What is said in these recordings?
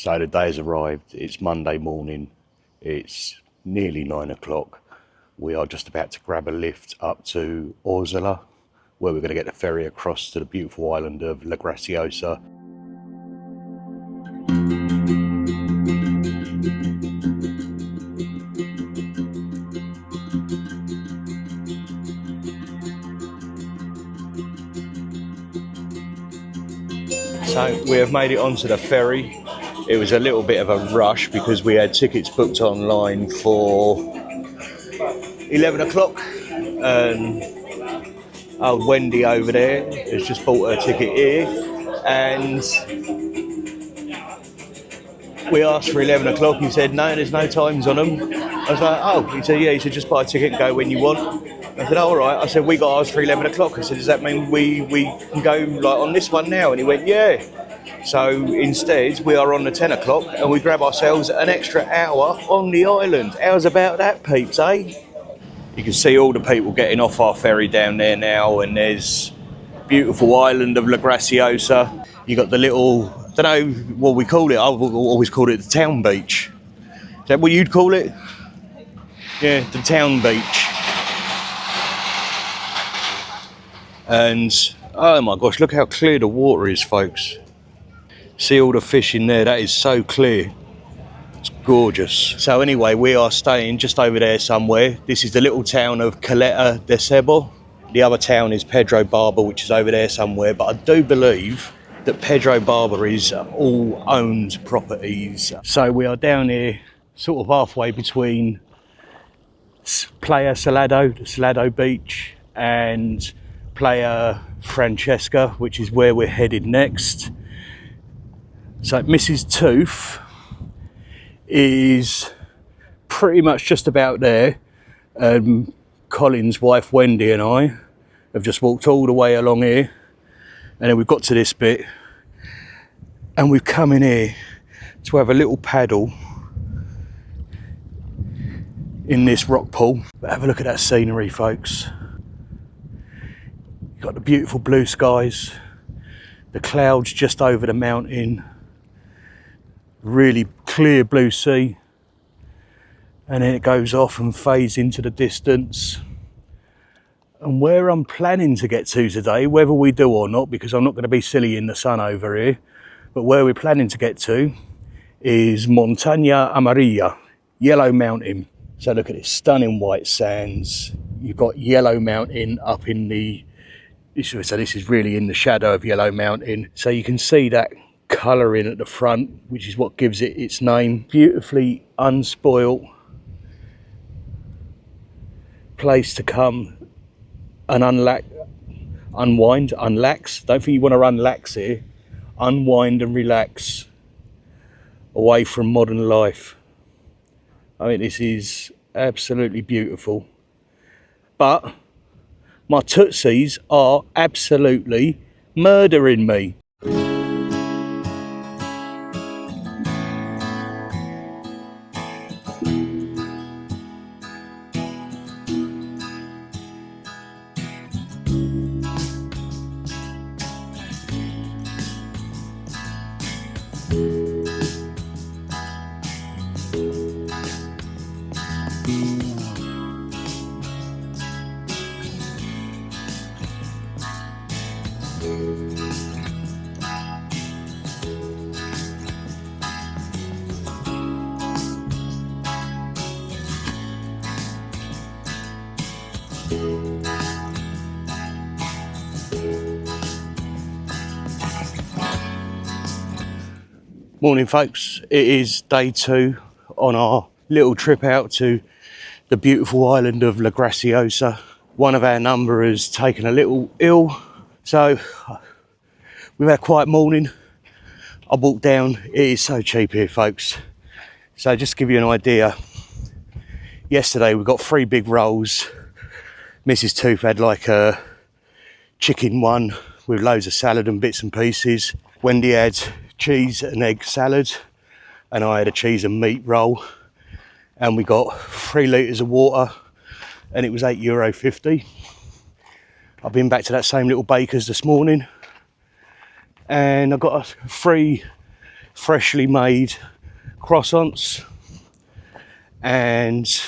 So the day has arrived. It's Monday morning. It's nearly 9 o'clock. We are just about to grab a lift up to Órzola, where we're going to get the ferry across to the beautiful island of Graciosa. So we have made it onto the ferry. It was a little bit of a rush because we had tickets booked online for 11 o'clock. Old Wendy over there has just bought her ticket here, and we asked for 11 o'clock. He said, no, there's no times on them. I was like, oh, he said, yeah. He said, just buy a ticket and go when you want. I said, oh, all right. I said, we got ours for 11 o'clock. I said, does that mean we can go like on this one now? And he went, yeah. So instead, we are on the 10 o'clock and we grab ourselves an extra hour on the island. How's about that, peeps, eh? You can see all the people getting off our ferry down there now, and there's beautiful island of Graciosa. You got the little, I don't know what we call it, I've always called it the town beach. Is that what you'd call it? Yeah, the town beach. And oh my gosh, look how clear the water is, folks. See all the fish in there, that is so clear. It's gorgeous. So anyway, we are staying just over there somewhere. This is the little town of Caleta de Sebo. The other town is Pedro Barber, which is over there somewhere. But I do believe that Pedro Barber is all owned properties. So we are down here, sort of halfway between Playa Salado, the Salado beach, and Playa Francesca, which is where we're headed next. So Mrs. Tooth is pretty much just about there. Colin's wife Wendy and I have just walked all the way along here, and then we've got to this bit and we've come in here to have a little paddle in this rock pool. But have a look at that scenery, folks. You've got the beautiful blue skies, the clouds just over the mountain, really clear blue sea, and then it goes off and fades into the distance. And where I'm planning to get to today, whether we do or not, because I'm not going to be silly in the sun over here, but where we're planning to get to is Montaña Amarilla, Yellow Mountain. So look at this, stunning white sands. You've got Yellow Mountain up in the, so this is really in the shadow of Yellow Mountain. So you can see that colouring at the front, which is what gives it its name. Beautifully unspoilt place to come and unwind, unlax. Don't think you want to unlax here. Unwind and relax away from modern life. I mean, this is absolutely beautiful. But my tootsies are absolutely murdering me. Morning, folks. It is day 2 on our little trip out to the beautiful island of Graciosa. One of our number has taken a little ill, so we've had a quiet morning. I walked down. It is so cheap here, folks. So just to give you an idea, yesterday we got 3 big rolls. Mrs. Tooth had like a chicken one with loads of salad and bits and pieces. Wendy had cheese and egg salad, and I had a cheese and meat roll, and we got 3 litres of water, and it was €8.50. I've been back to that same little baker's this morning, and I got a free freshly made croissants and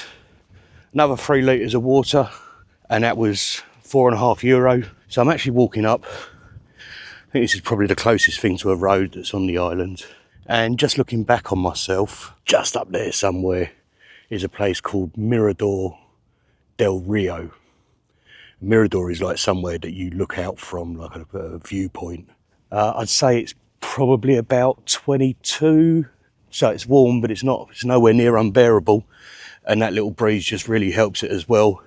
another 3 litres of water, and that was €4.50. So I'm actually walking up. I think this is probably the closest thing to a road that's on the island. And just looking back on myself, just up there somewhere is a place called Mirador del Rio. Mirador is like somewhere that you look out from, like a viewpoint. I'd say it's probably about 22, so it's warm, but it's nowhere near unbearable, and that little breeze just really helps it as well.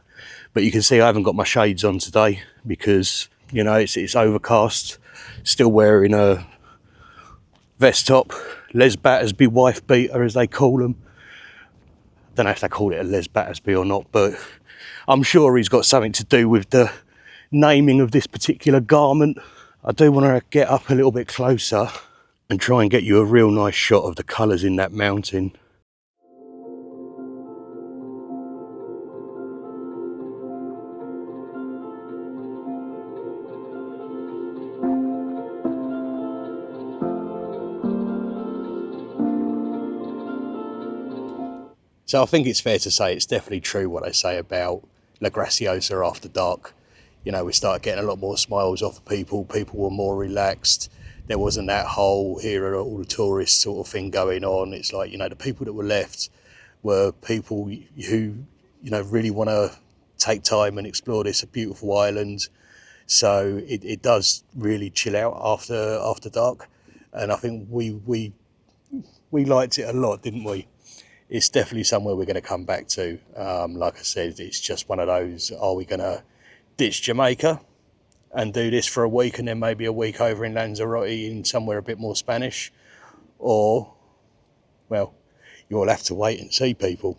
But you can see I haven't got my shades on today because, you know, it's overcast. Still wearing a vest top, Les Battersby wife beater as they call them. Don't know if they call it a Les Battersby or not, but I'm sure he's got something to do with the naming of this particular garment. I do want to get up a little bit closer and try and get you a real nice shot of the colours in that mountain. So I think it's fair to say it's definitely true what they say about La Graciosa after dark. You know, we started getting a lot more smiles off of people. People were more relaxed. There wasn't that whole here are all the tourists sort of thing going on. It's like, you know, the people that were left were people who, you know, really want to take time and explore this beautiful island. So it does really chill out after dark. And I think we liked it a lot, didn't we? It's definitely somewhere we're going to come back to. Like I said, it's just one of those, are we going to ditch Jamaica and do this for a week and then maybe a week over in Lanzarote in somewhere a bit more Spanish? Or, well, you'll have to wait and see, people.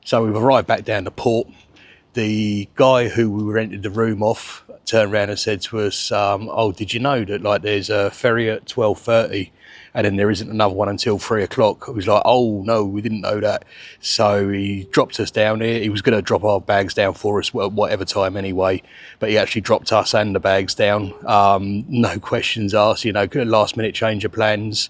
So we've arrived back down to port. The guy who we rented the room off turned around and said to us, oh, did you know that like there's a ferry at 12:30 and then there isn't another one until 3 o'clock? It was like, oh no, we didn't know that. So he dropped us down here. He was going to drop our bags down for us at whatever time anyway, but he actually dropped us and the bags down. No questions asked, you know, last minute change of plans.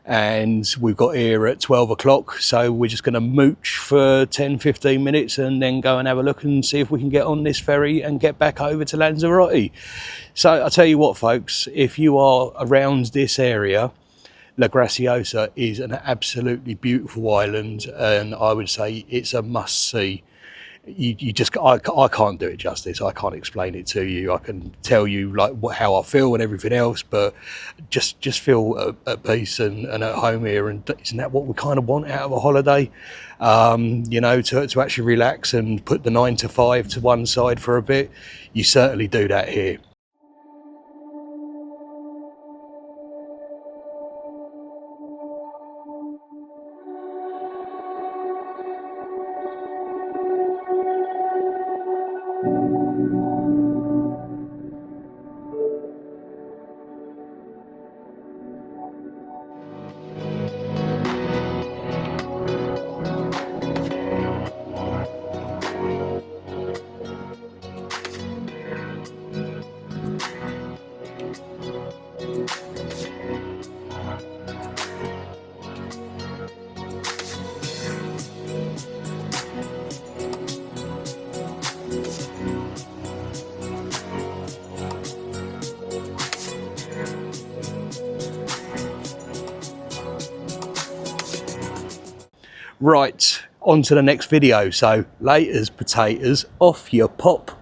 And we've got here at 12 o'clock, so we're just going to mooch for 10-15 minutes and then go and have a look and see if we can get on this ferry and get back over to Lanzarote. So I'll tell you what, folks, if you are around this area, La Graciosa is an absolutely beautiful island, and I would say it's a must-see. You just, I can't do it justice. I can't explain it to you. I can tell you like how I feel and everything else, but just feel at peace and at home here. And isn't that what we kind of want out of a holiday? You know, to actually relax and put the 9 to 5 to one side for a bit. You certainly do that here. Right, on to the next video. So laters, potatoes, off you pop.